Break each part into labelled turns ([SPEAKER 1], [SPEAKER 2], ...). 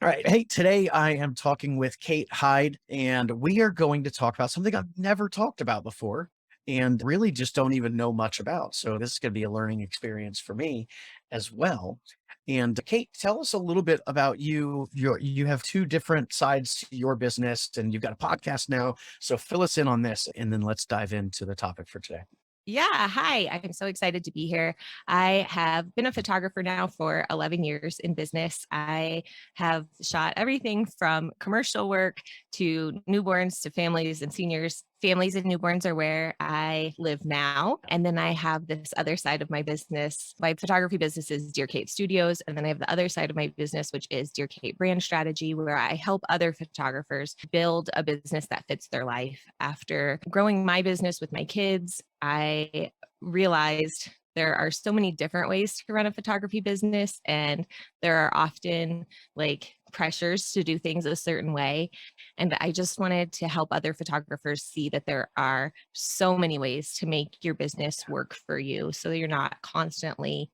[SPEAKER 1] All right. Hey, today I am talking with Kate Hyde, and we are going to talk about something I've never talked about before and really just don't even know much about. So this is going to be a learning experience for me as well. And Kate, tell us a little bit about you. You have two different sides to your business and you've got a podcast now. So fill us in on this and then let's dive into the topic for today.
[SPEAKER 2] Yeah, hi. I'm so excited to be here. I have been a photographer now for 11 years in business. I have shot everything from commercial work to newborns to families and seniors. Families and newborns are where I live now. And then I have this other side of my business. My photography business is Dear Kate Studios. And then I have the other side of my business, which is Dear Kate Brand Strategy, where I help other photographers build a business that fits their life. After growing my business with my kids, I realized there are so many different ways to run a photography business, and there are often like pressures to do things a certain way. And I just wanted to help other photographers see that there are so many ways to make your business work for you so that you're not constantly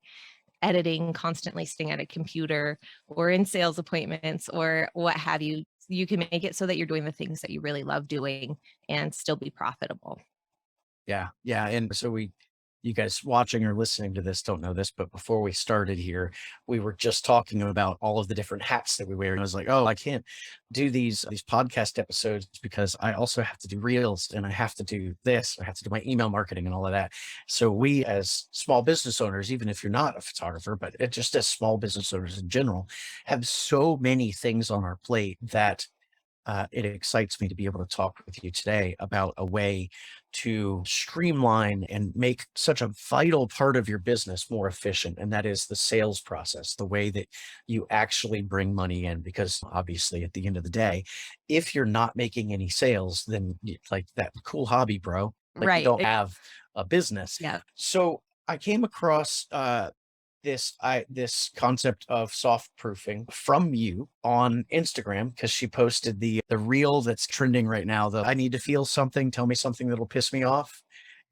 [SPEAKER 2] editing, constantly sitting at a computer or in sales appointments or what have you. You can make it so that you're doing the things that you really love doing and still be profitable.
[SPEAKER 1] Yeah, yeah, and so you guys watching or listening to this don't know this, but before we started here, we were just talking about all of the different hats that we wear, and I was like, "Oh, I can't do these podcast episodes because I also have to do reels, and I have to do this, I have to do my email marketing and all of that." So we as small business owners, even if you're not a photographer, but just as small business owners in general, have so many things on our plate that it excites me to be able to talk with you today about a way to streamline and make such a vital part of your business more efficient. And that is the sales process, the way that you actually bring money in. Because obviously, at the end of the day, if you're not making any sales, then like that cool hobby, bro, like you
[SPEAKER 2] Right.
[SPEAKER 1] don't have a business.
[SPEAKER 2] Yeah.
[SPEAKER 1] So I came across this concept of soft proofing from you on Instagram because she posted the reel that's trending right now. The I need to feel something, tell me something that'll piss me off.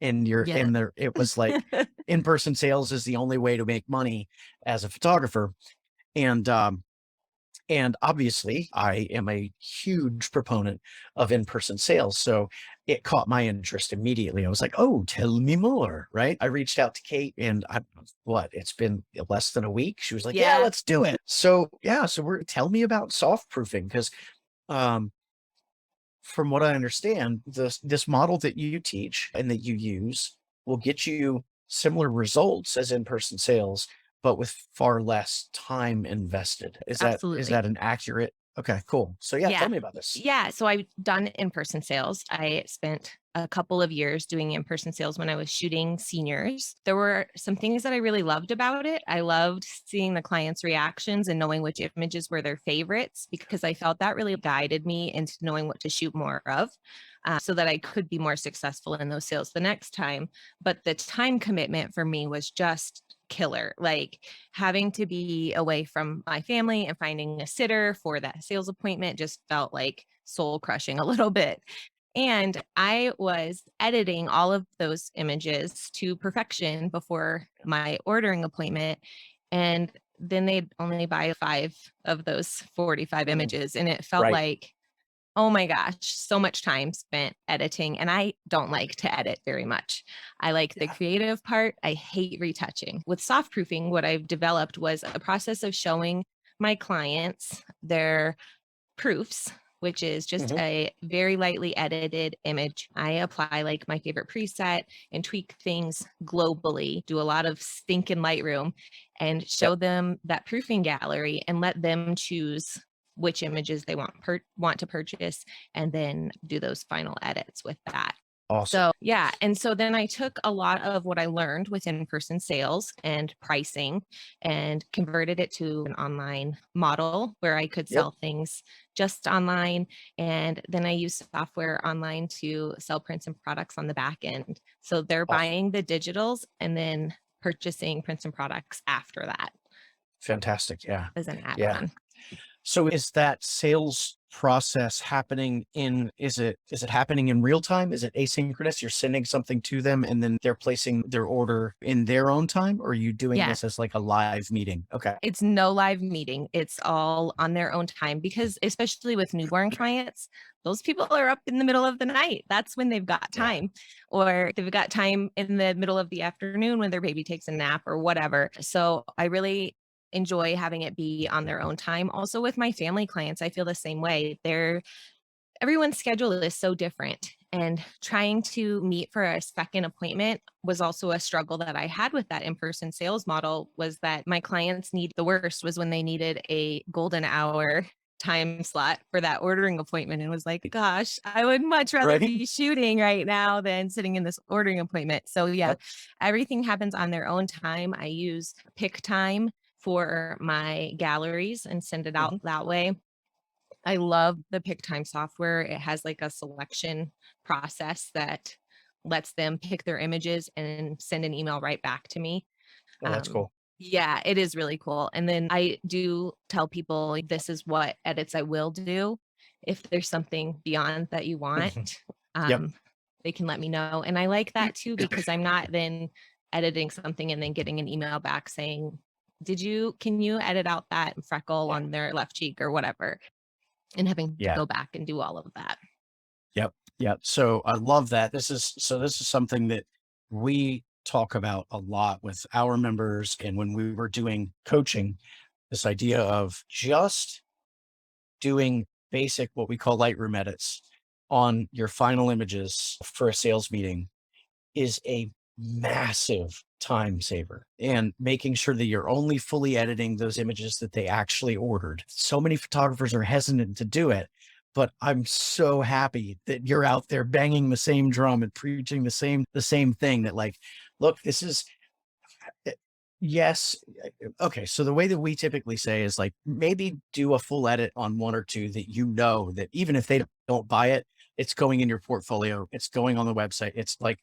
[SPEAKER 1] And you're
[SPEAKER 2] Yeah.
[SPEAKER 1] in there, it was like in-person sales is the only way to make money as a photographer. And and obviously, I am a huge proponent of in-person sales. So it caught my interest immediately. I was like, oh, tell me more. Right. I reached out to Kate and it's been less than a week. She was like, yeah,
[SPEAKER 2] Yeah.
[SPEAKER 1] let's do it. So yeah. So tell me about soft proofing. Cause um, from what I understand, this model that you teach and that you use will get you similar results as in-person sales, but with far less time invested. Is
[SPEAKER 2] Absolutely.
[SPEAKER 1] that an accurate? Okay, cool. So yeah,
[SPEAKER 2] Yeah.
[SPEAKER 1] tell me about this.
[SPEAKER 2] Yeah. So I've done in-person sales. I spent a couple of years doing in-person sales when I was shooting seniors. There were some things that I really loved about it. I loved seeing the clients' reactions and knowing which images were their favorites because I felt that really guided me into knowing what to shoot more of, so that I could be more successful in those sales the next time. But the time commitment for me was just killer. Like having to be away from my family and finding a sitter for that sales appointment just felt like soul crushing a little bit. And I was editing all of those images to perfection before my ordering appointment. And then they'd only buy 5 of those 45
[SPEAKER 1] Mm,
[SPEAKER 2] images. And it felt
[SPEAKER 1] right.
[SPEAKER 2] like, oh my gosh, so much time spent editing. And I don't like to edit very much. I like the
[SPEAKER 1] Yeah.
[SPEAKER 2] creative part. I hate retouching. With soft proofing, what I've developed was a process of showing my clients their proofs, which is just
[SPEAKER 1] Hmm.
[SPEAKER 2] a very lightly edited image. I apply like my favorite preset and tweak things globally, do a lot of stink in Lightroom and
[SPEAKER 1] Yep.
[SPEAKER 2] show them that proofing gallery and let them choose which images they want to purchase and then do those final edits with that.
[SPEAKER 1] Awesome.
[SPEAKER 2] So, yeah. And so then I took a lot of what I learned with in person sales and pricing and converted it to an online model where I could
[SPEAKER 1] Yep.
[SPEAKER 2] sell things just online. And then I used software online to sell prints and products on the back end. So they're
[SPEAKER 1] Awesome.
[SPEAKER 2] buying the digitals and then purchasing prints and products after that
[SPEAKER 1] Fantastic. Yeah.
[SPEAKER 2] as an add
[SPEAKER 1] Yeah.
[SPEAKER 2] on.
[SPEAKER 1] So is that sales process happening is it happening in real time? Is it asynchronous? You're sending something to them and then they're placing their order in their own time, or are you doing
[SPEAKER 2] Yeah.
[SPEAKER 1] this as like a live meeting? Okay.
[SPEAKER 2] It's no live meeting. It's all on their own time because especially with newborn clients, those people are up in the middle of the night. That's when they've got
[SPEAKER 1] Yeah.
[SPEAKER 2] time. Or they've got time in the middle of the afternoon when their baby takes a nap or whatever. So I really enjoy having it be on their own time. Also with my family clients, I feel the same way. Everyone's schedule is so different. And trying to meet for a second appointment was also a struggle that I had with that in-person sales model was that my clients need the worst was when they needed a golden hour time slot for that ordering appointment and was like, gosh, I would much rather
[SPEAKER 1] Right?
[SPEAKER 2] be shooting right now than sitting in this ordering appointment. So yeah,
[SPEAKER 1] Yep.
[SPEAKER 2] everything happens on their own time. I use pick time for my galleries and send it out
[SPEAKER 1] Mhm.
[SPEAKER 2] that way. I love the pick time software. It has like a selection process that lets them pick their images and send an email right back to me.
[SPEAKER 1] Oh, that's cool.
[SPEAKER 2] Yeah, it is really cool. And then I do tell people like, this is what edits I will do. If there's something beyond that you
[SPEAKER 1] Mhm.
[SPEAKER 2] want,
[SPEAKER 1] Yep.
[SPEAKER 2] um, they can let me know. And I like that too because I'm not then editing something and then getting an email back saying, can you edit out that freckle
[SPEAKER 1] Yeah.
[SPEAKER 2] on their left cheek or whatever? And having to
[SPEAKER 1] Yeah.
[SPEAKER 2] go back and do all of that.
[SPEAKER 1] Yep. Yep. So I love that. This is something that we talk about a lot with our members. And when we were doing coaching, this idea of just doing basic, what we call Lightroom edits on your final images for a sales meeting is a massive time saver, and making sure that you're only fully editing those images that they actually ordered. So many photographers are hesitant to do it, but I'm so happy that you're out there banging the same drum and preaching the same thing that like, look, this is eh, yes. Okay. So the way that we typically say is like maybe do a full edit on one or two that you know that even if they don't buy it, it's going in your portfolio, it's going on the website. It's like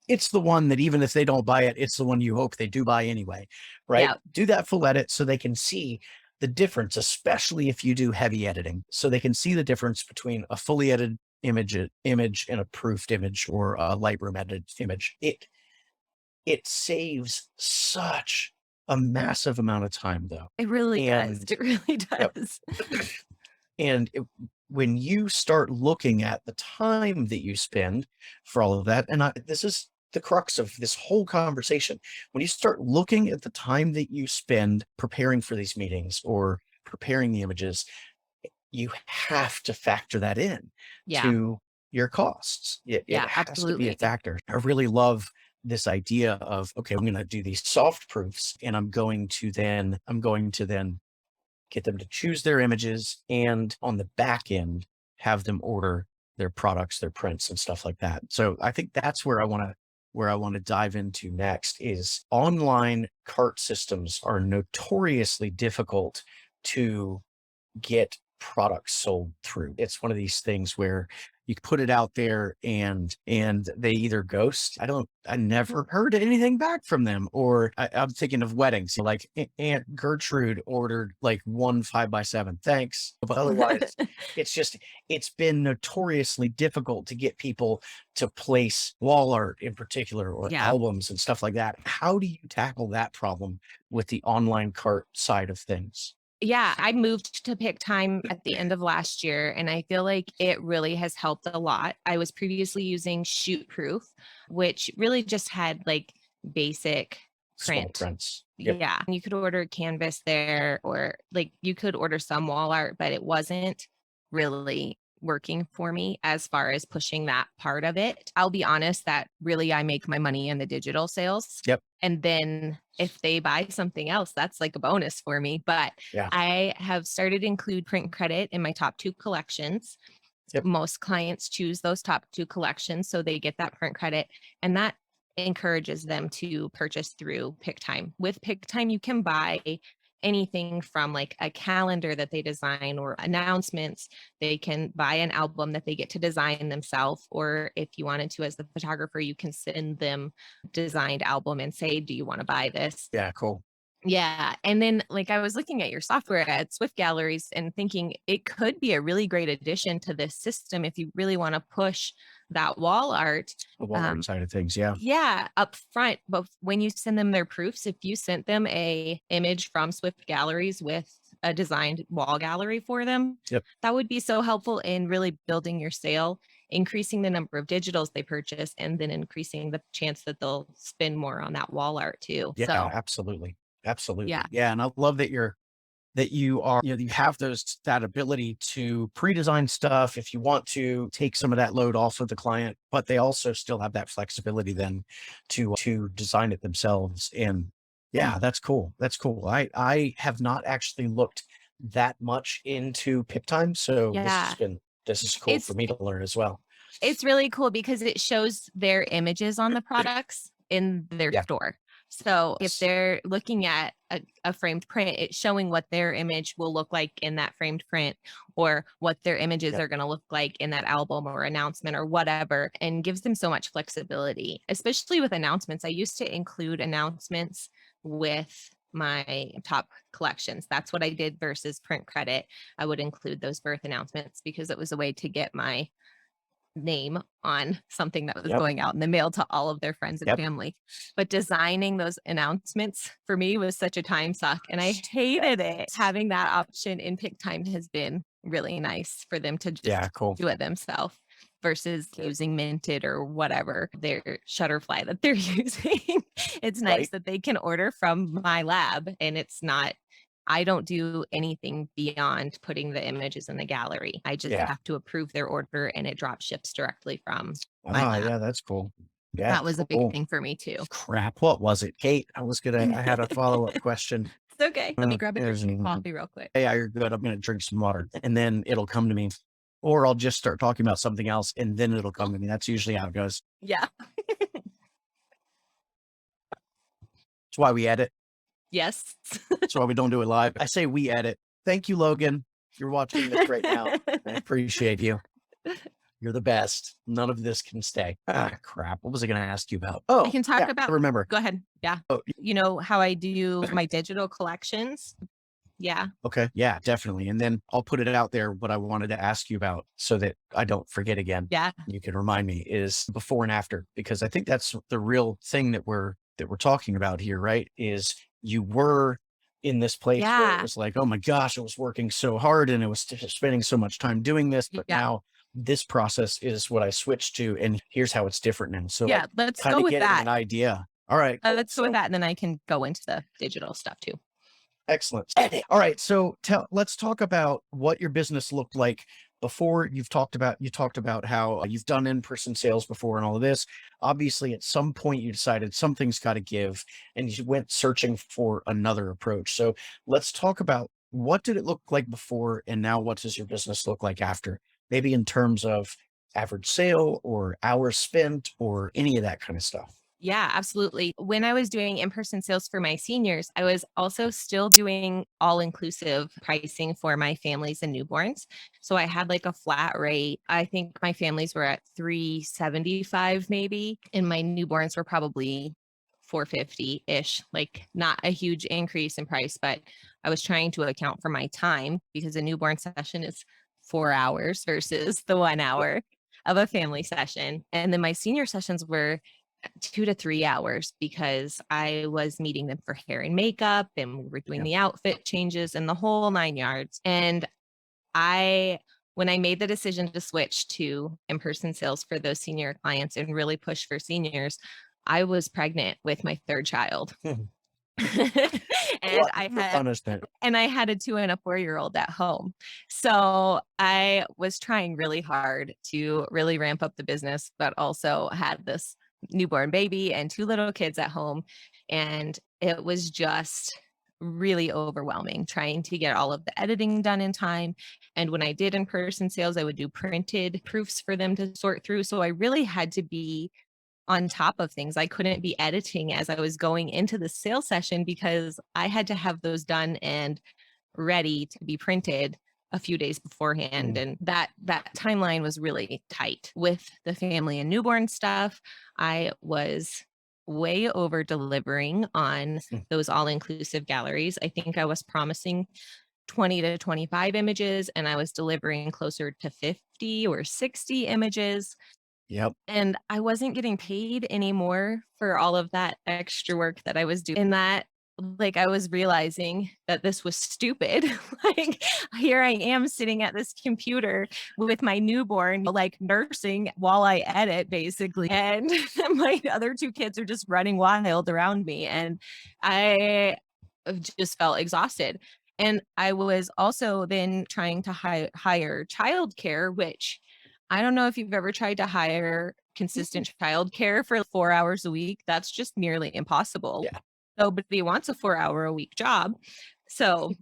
[SPEAKER 1] it's the one that even if they don't buy it, it's the one you hope they do buy anyway, right?
[SPEAKER 2] Yeah,
[SPEAKER 1] Do that full edit so they can see the difference, especially if you do heavy editing, so they can see the difference between a fully edited image and a proofed image or a Lightroom edited image. It saves such a massive amount of time though.
[SPEAKER 2] it really does.
[SPEAKER 1] And
[SPEAKER 2] It really
[SPEAKER 1] yep.
[SPEAKER 2] does.
[SPEAKER 1] And when you start looking at the time that you spend for all of that, and this is the crux of this whole conversation, when you start looking at the time that you spend preparing for these meetings or preparing the images, you have to factor that in
[SPEAKER 2] Yeah,
[SPEAKER 1] to your costs. It
[SPEAKER 2] yeah,
[SPEAKER 1] has to be a
[SPEAKER 2] absolutely.
[SPEAKER 1] factor. I really love this idea of, okay, I'm going to do these soft proofs and I'm going to then get them to choose their images, and on the back end, have them order their products, their prints and stuff like that. So I think that's where I want to dive into next is online cart systems are notoriously difficult to get products sold through. It's one of these things where you put it out there and they either ghost. I never heard anything back from them. Or I'm thinking of weddings. Like Aunt Gertrude ordered like one 5x7. Thanks. But otherwise, it's been notoriously difficult to get people to place wall art in particular or
[SPEAKER 2] Yeah.
[SPEAKER 1] albums and stuff like that. How do you tackle that problem with the online cart side of things?
[SPEAKER 2] Yeah, I moved to pick time at the end of last year, and I feel like it really has helped a lot. I was previously using Shootproof, which really just had like basic
[SPEAKER 1] Small
[SPEAKER 2] print.
[SPEAKER 1] prints. Yep.
[SPEAKER 2] Yeah, you could order canvas there, or like you could order some wall art, but it wasn't really working for me as far as pushing that part of it. I'll be honest that really I make my money in the digital sales.
[SPEAKER 1] Yep.
[SPEAKER 2] And then if they buy something else, that's like a bonus for me. But
[SPEAKER 1] Yeah.
[SPEAKER 2] I have started to include print credit in my top two collections.
[SPEAKER 1] Yep.
[SPEAKER 2] Most clients choose those top two collections, so they get that print credit. And that encourages them to purchase through PickTime. With PickTime, you can buy anything from like a calendar that they design or announcements. They can buy an album that they get to design themselves. Or if you wanted to, as the photographer, you can send them designed album and say, do you want to buy this?
[SPEAKER 1] Yeah. Cool.
[SPEAKER 2] Yeah. And then like I was looking at your software at Swift Galleries and thinking it could be a really great addition to this system if you really want to push that wall art.
[SPEAKER 1] The wall art
[SPEAKER 2] Um,
[SPEAKER 1] side of things. Yeah.
[SPEAKER 2] yeah, up front, but when you send them their proofs, if you sent them a image from Swift Galleries with a designed wall gallery for them,
[SPEAKER 1] Yep.
[SPEAKER 2] that would be so helpful in really building your sale, increasing the number of digitals they purchase, and then increasing the chance that they'll spend more on that wall art too.
[SPEAKER 1] Yeah,
[SPEAKER 2] So
[SPEAKER 1] absolutely.
[SPEAKER 2] yeah,
[SPEAKER 1] Absolutely. Yeah. And I love that you are, you have that ability to pre-design stuff if you want to take some of that load off of the client, but they also still have that flexibility then to design it themselves. And yeah, that's cool. That's cool. I have not actually looked that much into pip time. So
[SPEAKER 2] yeah.
[SPEAKER 1] this is cool for
[SPEAKER 2] It's
[SPEAKER 1] me to learn as well.
[SPEAKER 2] It's really cool because it shows their images on the products in their
[SPEAKER 1] Yeah.
[SPEAKER 2] store. So if
[SPEAKER 1] Yes.
[SPEAKER 2] they're looking at a framed print, it's showing what their image will look like in that framed print or what their images
[SPEAKER 1] Yep.
[SPEAKER 2] are going to look like in that album or announcement or whatever, and gives them so much flexibility, especially with announcements. I used to include announcements with my top collections. That's what I did versus print credit. I would include those birth announcements because it was a way to get my name on something that was
[SPEAKER 1] Yep.
[SPEAKER 2] going out in the mail to all of their friends and
[SPEAKER 1] Yep.
[SPEAKER 2] family. But designing those announcements for me was such a time suck, and I hated it. Having that option in pick time has been really nice for them to
[SPEAKER 1] Yeah.
[SPEAKER 2] just
[SPEAKER 1] Cool.
[SPEAKER 2] do it themselves versus using Minted or whatever their Shutterfly that they're using. It's nice
[SPEAKER 1] Right.
[SPEAKER 2] that they can order from my lab and it's not I don't do anything beyond putting the images in the gallery. I just
[SPEAKER 1] Yeah.
[SPEAKER 2] have to approve their order and it drop ships directly from my
[SPEAKER 1] Ah,
[SPEAKER 2] lab.
[SPEAKER 1] yeah, that's cool. Yeah.
[SPEAKER 2] That was a big
[SPEAKER 1] Cool.
[SPEAKER 2] thing for me too.
[SPEAKER 1] Crap, what was it, Kate? I had a follow-up
[SPEAKER 2] It's
[SPEAKER 1] question.
[SPEAKER 2] okay. Let me grab a drink
[SPEAKER 1] There's
[SPEAKER 2] of coffee real quick.
[SPEAKER 1] yeah, you're good. I'm gonna drink some water, and then it'll come to me, or I'll just start talking about something else, and then it'll come to me. That's usually how it goes.
[SPEAKER 2] Yeah.
[SPEAKER 1] That's why we edit.
[SPEAKER 2] Yes.
[SPEAKER 1] That's why we don't do it live. I say we edit. Thank you, Logan. If you're watching this right now, I appreciate you. You're the best. None of this can stay. Ah, crap. What was I gonna ask you about?
[SPEAKER 2] I
[SPEAKER 1] Oh,
[SPEAKER 2] can talk
[SPEAKER 1] yeah, I
[SPEAKER 2] about
[SPEAKER 1] remember.
[SPEAKER 2] go ahead. Yeah.
[SPEAKER 1] Oh,
[SPEAKER 2] You know how I do my digital collections? Yeah.
[SPEAKER 1] okay. Yeah, definitely. And then I'll put it out there what I wanted to ask you about so that I don't forget again.
[SPEAKER 2] Yeah.
[SPEAKER 1] You can remind me is before and after, because I think that's the real thing that we're talking about here, right? Is you were in this place where it
[SPEAKER 2] Yeah.
[SPEAKER 1] was like, oh my gosh, I was working so hard and it was spending so much time doing this, but
[SPEAKER 2] Yeah.
[SPEAKER 1] now this process is what I switched to, and here's how it's different now. So like
[SPEAKER 2] Yeah. Let's
[SPEAKER 1] kind
[SPEAKER 2] go
[SPEAKER 1] of
[SPEAKER 2] with
[SPEAKER 1] getting
[SPEAKER 2] that.
[SPEAKER 1] an idea. All right, cool.
[SPEAKER 2] Let's go with
[SPEAKER 1] So
[SPEAKER 2] that. And then I can go into the digital stuff too.
[SPEAKER 1] excellent. All right. So let's talk about what your business looked like before. You talked about how you've done in-person sales before and all of this. Obviously, at some point you decided something's got to give and you went searching for another approach. So let's talk about what did it look like before and now what does your business look like after? Maybe in terms of average sale or hours spent or any of that kind of stuff.
[SPEAKER 2] Yeah, absolutely. When I was doing in person sales for my seniors, I was also still doing all inclusive pricing for my families and newborns. So I had like a flat rate. I think my families were at 375 maybe, and my newborns were probably 450 ish, like not a huge increase in price, but I was trying to account for my time because a newborn session is 4 hours versus the 1 hour of a family session. And then my senior sessions were 2 to 3 hours because I was meeting them for hair and makeup and we were doing
[SPEAKER 1] Yeah.
[SPEAKER 2] the outfit changes and the whole 9 yards. And I, when I made the decision to switch to in person sales for those senior clients and really push for seniors, I was pregnant with my third child. and
[SPEAKER 1] What
[SPEAKER 2] I
[SPEAKER 1] for
[SPEAKER 2] had
[SPEAKER 1] punishment?
[SPEAKER 2] and I had a 2 and a 4 year old at home. So I was trying really hard to really ramp up the business, but also had this newborn baby and two little kids at home. And it was just really overwhelming trying to get all of the editing done in time. And when I did in person sales, I would do printed proofs for them to sort through. So I really had to be on top of things. I couldn't be editing as I was going into the sales session because I had to have those done and ready to be printed a few days beforehand,
[SPEAKER 1] Mm,
[SPEAKER 2] and that timeline was really tight with the family and newborn stuff. I was way over delivering on
[SPEAKER 1] Mm.
[SPEAKER 2] those all inclusive galleries. I think I was promising 20 to 25 images and I was delivering closer to 50 or 60 images.
[SPEAKER 1] Yep.
[SPEAKER 2] And I wasn't getting paid anymore for all of that extra work that I was doing. And that, like, I was realizing that this was stupid. Like, here I am sitting at this computer with my newborn, like nursing while I edit, basically. And my other two kids are just running wild around me. And I just felt exhausted. And I was also then trying to hire childcare, which I don't know if you've ever tried to hire consistent childcare for 4 hours a week. That's just nearly impossible.
[SPEAKER 1] Yeah.
[SPEAKER 2] Nobody wants a 4 hour a week job. So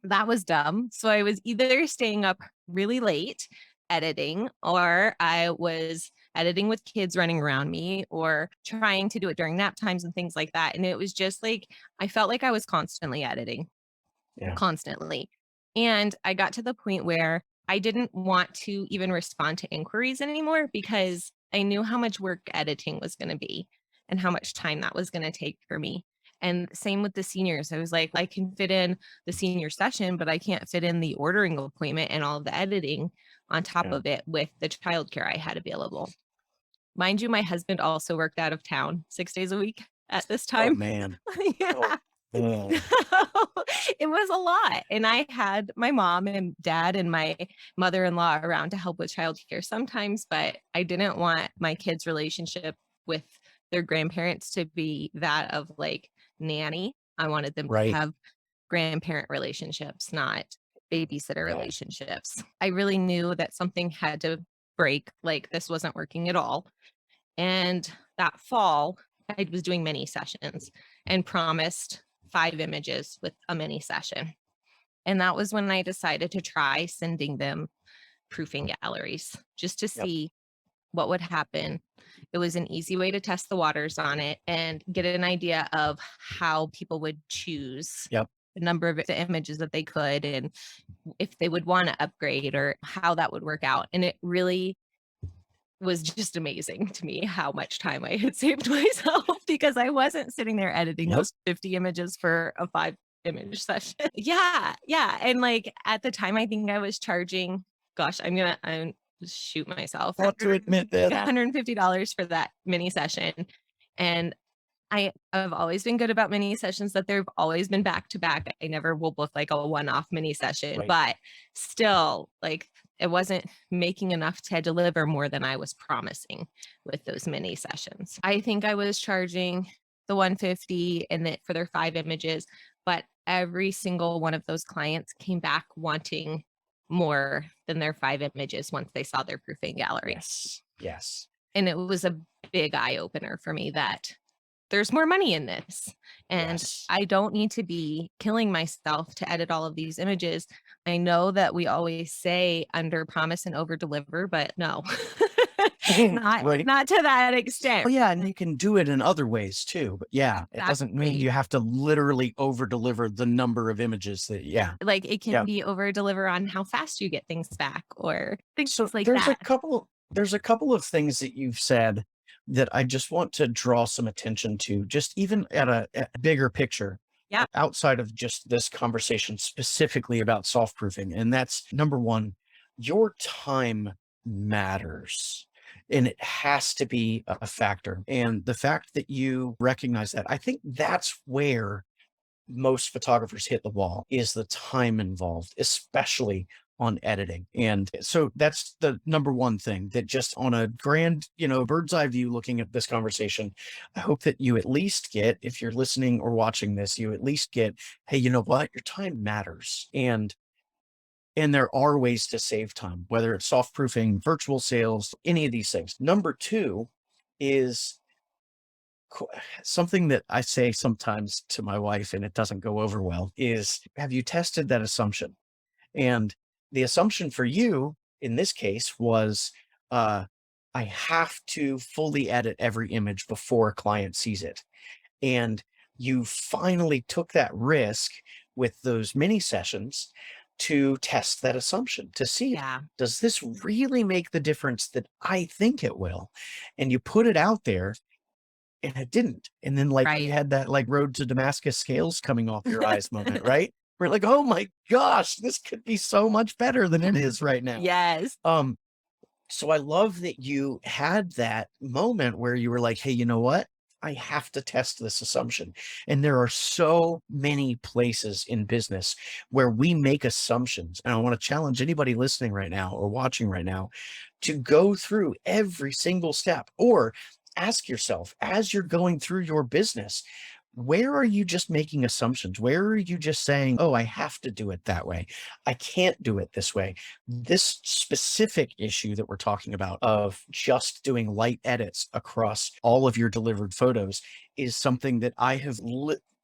[SPEAKER 2] that was dumb. So I was either staying up really late editing, or I was editing with kids running around me, or trying to do it during nap times and things like that. And it was just like, I felt like I was constantly editing,
[SPEAKER 1] Yeah.
[SPEAKER 2] constantly. And I got to the point where I didn't want to even respond to inquiries anymore because I knew how much work editing was going to be and how much time that was going to take for me. And same with the seniors. I was like, I can fit in the senior session, but I can't fit in the ordering appointment and all of the editing on top
[SPEAKER 1] Yeah.
[SPEAKER 2] of it with the childcare I had available. Mind you, my husband also worked out of town 6 days a week at this
[SPEAKER 1] Oh
[SPEAKER 2] time.
[SPEAKER 1] man. Oh
[SPEAKER 2] Yeah.
[SPEAKER 1] man.
[SPEAKER 2] It was a lot. And I had my mom and dad and my mother-in-law around to help with childcare sometimes, but I didn't want my kids' relationship with their grandparents to be that of like nanny. I wanted them to
[SPEAKER 1] Right.
[SPEAKER 2] have grandparent relationships, not babysitter
[SPEAKER 1] Yeah.
[SPEAKER 2] relationships. I really knew that something had to break, like this wasn't working at all. And that fall, I was doing mini sessions and promised 5 images with a mini session. And that was when I decided to try sending them proofing galleries just to
[SPEAKER 1] Yep.
[SPEAKER 2] see what would happen. It was an easy way to test the waters on it and get an idea of how people would choose
[SPEAKER 1] Yep.
[SPEAKER 2] the number of images that they could and if they would want to upgrade or how that would work out. And it really was just amazing to me how much time I had saved myself because I wasn't sitting there editing
[SPEAKER 1] Yep.
[SPEAKER 2] those 50 images for a 5 image session. Yeah, yeah, and, like, at the time, I think I was charging gosh, I'm shoot myself,
[SPEAKER 1] Want to admit that.
[SPEAKER 2] $150 for that mini session, and I've always been good about mini sessions that they've always been back to back. I never will book like a one-off mini session,
[SPEAKER 1] Right.
[SPEAKER 2] but still, like it wasn't making enough to deliver more than I was promising with those mini sessions. I think I was charging the 150 and that for their 5 images, but every single one of those clients came back wanting more than their 5 images once they saw their proofing gallery.
[SPEAKER 1] Yes. Yes.
[SPEAKER 2] And it was a big eye opener for me that there's more money in this. And
[SPEAKER 1] Yes.
[SPEAKER 2] I don't need to be killing myself to edit all of these images. I know that we always say under promise and over deliver, but no, not
[SPEAKER 1] Right.
[SPEAKER 2] not to that extent.
[SPEAKER 1] Oh yeah, and you can do it in other ways too. But yeah, it doesn't mean
[SPEAKER 2] Exactly.
[SPEAKER 1] you have to literally over deliver the number of images that yeah.
[SPEAKER 2] Like it
[SPEAKER 1] Yeah.
[SPEAKER 2] can be over deliver on how fast you get things back or things
[SPEAKER 1] So
[SPEAKER 2] like that.
[SPEAKER 1] there's a couple of things that you've said that I just want to draw some attention to, just even at a bigger picture
[SPEAKER 2] Yeah.
[SPEAKER 1] outside of just this conversation specifically about soft proofing. And that's number one, your time matters. And it has to be a factor. And the fact that you recognize that, I think that's where most photographers hit the wall is the time involved, especially on editing. And so that's the number one thing that just on a grand, bird's eye view looking at this conversation, I hope that you at least get, if you're listening or watching this, you at least get, hey, you know what? Your time matters. And there are ways to save time, whether it's soft proofing, virtual sales, any of these things. Number two is qu- something that I say sometimes to my wife, and it doesn't go over well, is have you tested that assumption? And the assumption for you in this case was uh, I have to fully edit every image before a client sees it. And you finally took that risk with those mini sessions to test that assumption to see,
[SPEAKER 2] Yeah.
[SPEAKER 1] does this really make the difference that I think it will? And you put it out there and it didn't. And then like we
[SPEAKER 2] Right.
[SPEAKER 1] had that like road to Damascus scales coming off your eyes moment, right? We're like, oh my gosh, this could be so much better than it is right now.
[SPEAKER 2] Yes.
[SPEAKER 1] Um, so I love that you had that moment where you were like, hey, you know what? I have to test this assumption. And there are so many places in business where we make assumptions. And I want to challenge anybody listening right now or watching right now to go through every single step or ask yourself as you're going through your business, where are you just making assumptions? Where are you just saying, oh, I have to do it that way? I can't do it this way. This specific issue that we're talking about of just doing light edits across all of your delivered photos is something that I have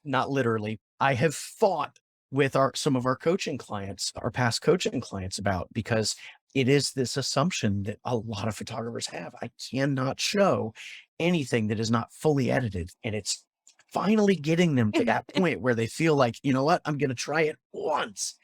[SPEAKER 1] not literally, I have fought with our some of our coaching clients, our past coaching clients about because it is this assumption that a lot of photographers have. I cannot show anything that is not fully edited. And it's finally getting them to that point where they feel like, you know what, I'm going to try it once.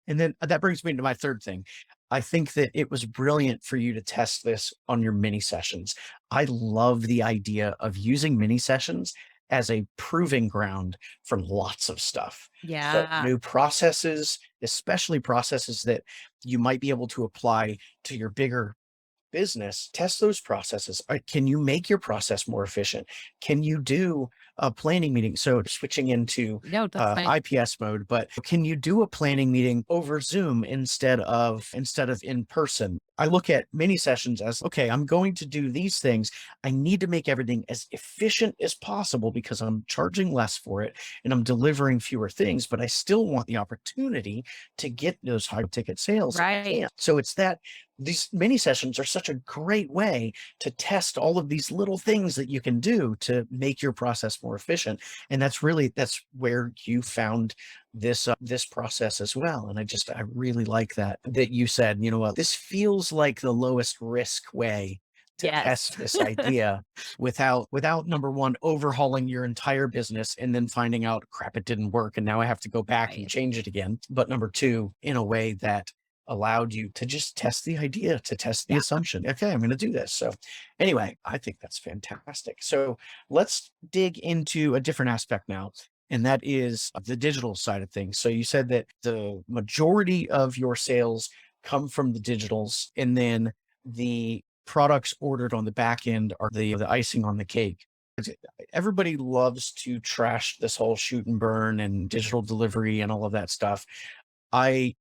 [SPEAKER 1] And then that brings me to my third thing. I think that it was brilliant for you to test this on your mini sessions. I love the idea of using mini sessions as a proving ground for lots of stuff. So,
[SPEAKER 2] Yeah.
[SPEAKER 1] new processes, especially processes that you might be able to apply to your bigger business, test those processes. Can you make your process more efficient? Can you do a planning meeting? So switching into
[SPEAKER 2] No, that's fine.
[SPEAKER 1] IPS mode, but can you do a planning meeting over Zoom instead of in person? I look at mini sessions as okay, I'm going to do these things. I need to make everything as efficient as possible because I'm charging less for it and I'm delivering fewer things, but I still want the opportunity to get those high ticket sales.
[SPEAKER 2] Right.
[SPEAKER 1] Yeah. So it's that these mini sessions are such a great way to test all of these little things that you can do to make your process more efficient. And that's where you found this process as well. And I really like that you said, you know what, this feels like the lowest risk way to
[SPEAKER 2] Yes.
[SPEAKER 1] test this idea without number one overhauling your entire business and then finding out crap, it didn't work and now I have to go back and
[SPEAKER 2] Right.
[SPEAKER 1] change it again, but number two, in a way that allowed you to just test the idea, to test the
[SPEAKER 2] Yeah.
[SPEAKER 1] assumption. Okay, I'm going to do this. So, anyway, I think that's fantastic. So, let's dig into a different aspect now, and that is the digital side of things. So, you said that the majority of your sales come from the digitals, and then the products ordered on the back end are the icing on the cake. Everybody loves to trash this whole shoot and burn and digital delivery and all of that stuff. I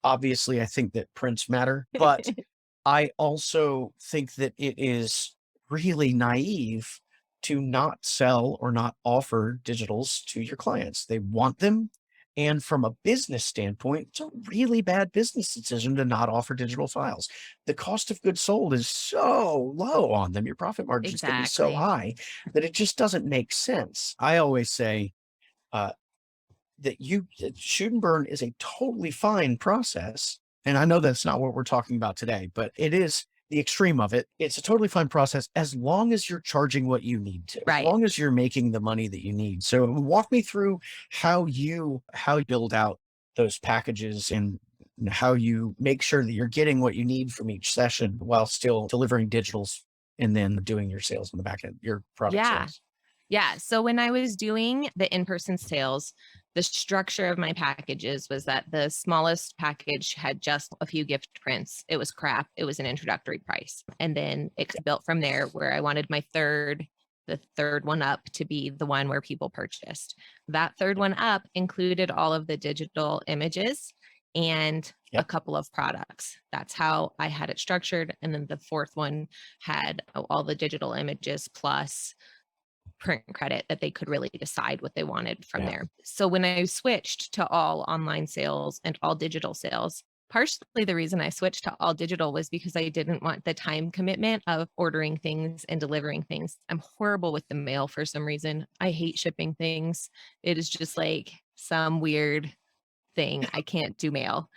[SPEAKER 1] Obviously, I think that prints matter, but I also think that it is really naive to not sell or not offer digitals to your clients. They want them. And from a business standpoint, it's a really bad business decision to not offer digital files. The cost of goods sold is so low on them. Your profit margins can be so
[SPEAKER 2] Exactly.
[SPEAKER 1] high that it just doesn't make sense. I always say, uh, that shoot and burn is a totally fine process. And I know that's not what we're talking about today, but it is the extreme of it. It's a totally fine process as long as you're charging what you need to, as
[SPEAKER 2] Right.
[SPEAKER 1] long as you're making the money that you need. So walk me through how you build out those packages and how you make sure that you're getting what you need from each session while still delivering digitals and then doing your sales on the back end, your product
[SPEAKER 2] Yeah.
[SPEAKER 1] sales.
[SPEAKER 2] Yeah. So when I was doing the in person sales, the structure of my packages was that the smallest package had just a few gift prints. It was crap. It was an introductory price. And then it built from there where I wanted the third one up to be the one where people purchased. That third one up included all of the digital images and a
[SPEAKER 1] Yep.
[SPEAKER 2] couple of products. That's how I had it structured. And then the fourth one had all the digital images plus print credit that they could really decide what they wanted from
[SPEAKER 1] Yeah.
[SPEAKER 2] there. So when I switched to all online sales and all digital sales, partially the reason I switched to all digital was because I didn't want the time commitment of ordering things and delivering things. I'm horrible with the mail for some reason. I hate shipping things. It is just like some weird thing. I can't do mail.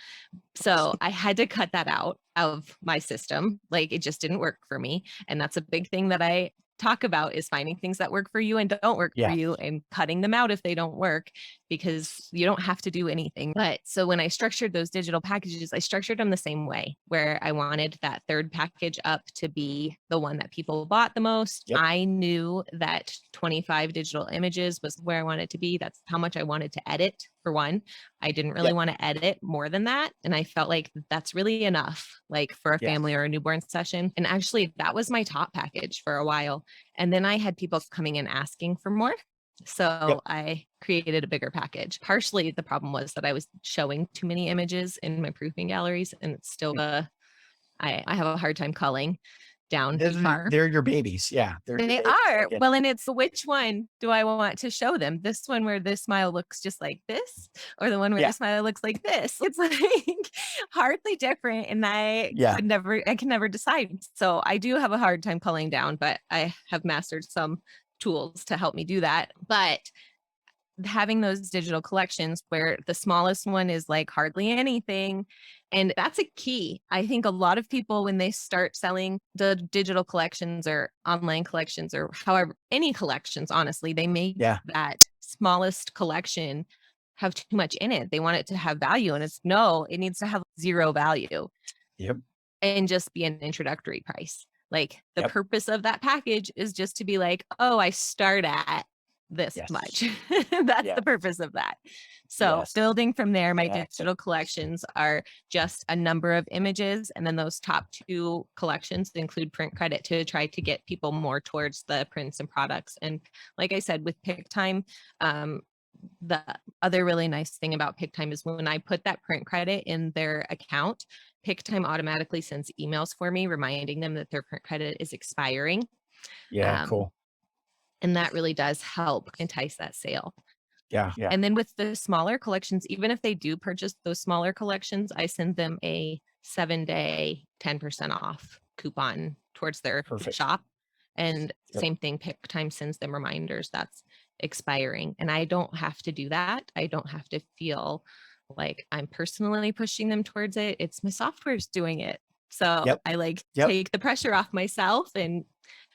[SPEAKER 2] So I had to cut that out of my system. Like it just didn't work for me. And that's a big thing that I talk about is finding things that work for you and don't work for
[SPEAKER 1] Yeah.
[SPEAKER 2] you and cutting them out if they don't work. because you don't have to do anything. But so when I structured those digital packages, I structured them the same way where I wanted that third package up to be the one that people bought the most.
[SPEAKER 1] Yep.
[SPEAKER 2] I knew that 25 digital images was where I wanted to be. That's how much I wanted to edit for one. I didn't really
[SPEAKER 1] Yep.
[SPEAKER 2] want to edit more than that. And I felt like that's really enough, like for a
[SPEAKER 1] Yeah.
[SPEAKER 2] family or a newborn session. And actually, that was my top package for a while. And then I had people coming in asking for more.
[SPEAKER 1] Yep.
[SPEAKER 2] So I created a bigger package. Partially, the problem was that I was showing too many images in my proofing galleries, and it's still I have a hard time culling down too far.
[SPEAKER 1] They're your babies. Yeah. They're your
[SPEAKER 2] They
[SPEAKER 1] babies. I
[SPEAKER 2] are.
[SPEAKER 1] get
[SPEAKER 2] Well, and it's which one do I want to show them? This one where this smile looks just like this, or the one where
[SPEAKER 1] Yeah.
[SPEAKER 2] the smile looks like this? It's like hardly different. And
[SPEAKER 1] Yeah.
[SPEAKER 2] I can never decide. So I do have a hard time culling down, but I have mastered some tools to help me do that. But having those digital collections where the smallest one is like hardly anything. And that's a key. I think a lot of people, when they start selling the digital collections or online collections or however, any collections, honestly, they make
[SPEAKER 1] Yeah.
[SPEAKER 2] that smallest collection have too much in it. They want it to have value. And it's no, it needs to have zero value
[SPEAKER 1] Yep.
[SPEAKER 2] and just be an introductory price. Like the
[SPEAKER 1] Yep.
[SPEAKER 2] purpose of that package is just to be like, oh, I start at this
[SPEAKER 1] Yes.
[SPEAKER 2] much. That's
[SPEAKER 1] Yeah.
[SPEAKER 2] the purpose of that. So
[SPEAKER 1] Yes.
[SPEAKER 2] building from there, my
[SPEAKER 1] Exactly.
[SPEAKER 2] digital collections are just a number of images. And then those top two collections include print credit to try to get people more towards the prints and products. And like I said, with pick time, the other really nice thing about PickTime is when I put that print credit in their account, PickTime automatically sends emails for me reminding them that their print credit is expiring.
[SPEAKER 1] Yeah.
[SPEAKER 2] Um,
[SPEAKER 1] Cool.
[SPEAKER 2] and that really does help entice that sale.
[SPEAKER 1] Yeah. Yeah.
[SPEAKER 2] And then with the smaller collections, even if they do purchase those smaller collections, I send them a 7-day 10% off coupon towards their
[SPEAKER 1] Perfect.
[SPEAKER 2] shop. And
[SPEAKER 1] Yep.
[SPEAKER 2] same thing, PickTime sends them reminders that's expiring. And I don't have to do that. I don't have to feel like I'm personally pushing them towards it. It's my software's doing it. So
[SPEAKER 1] Yep.
[SPEAKER 2] I like
[SPEAKER 1] Yep.
[SPEAKER 2] take the pressure off myself and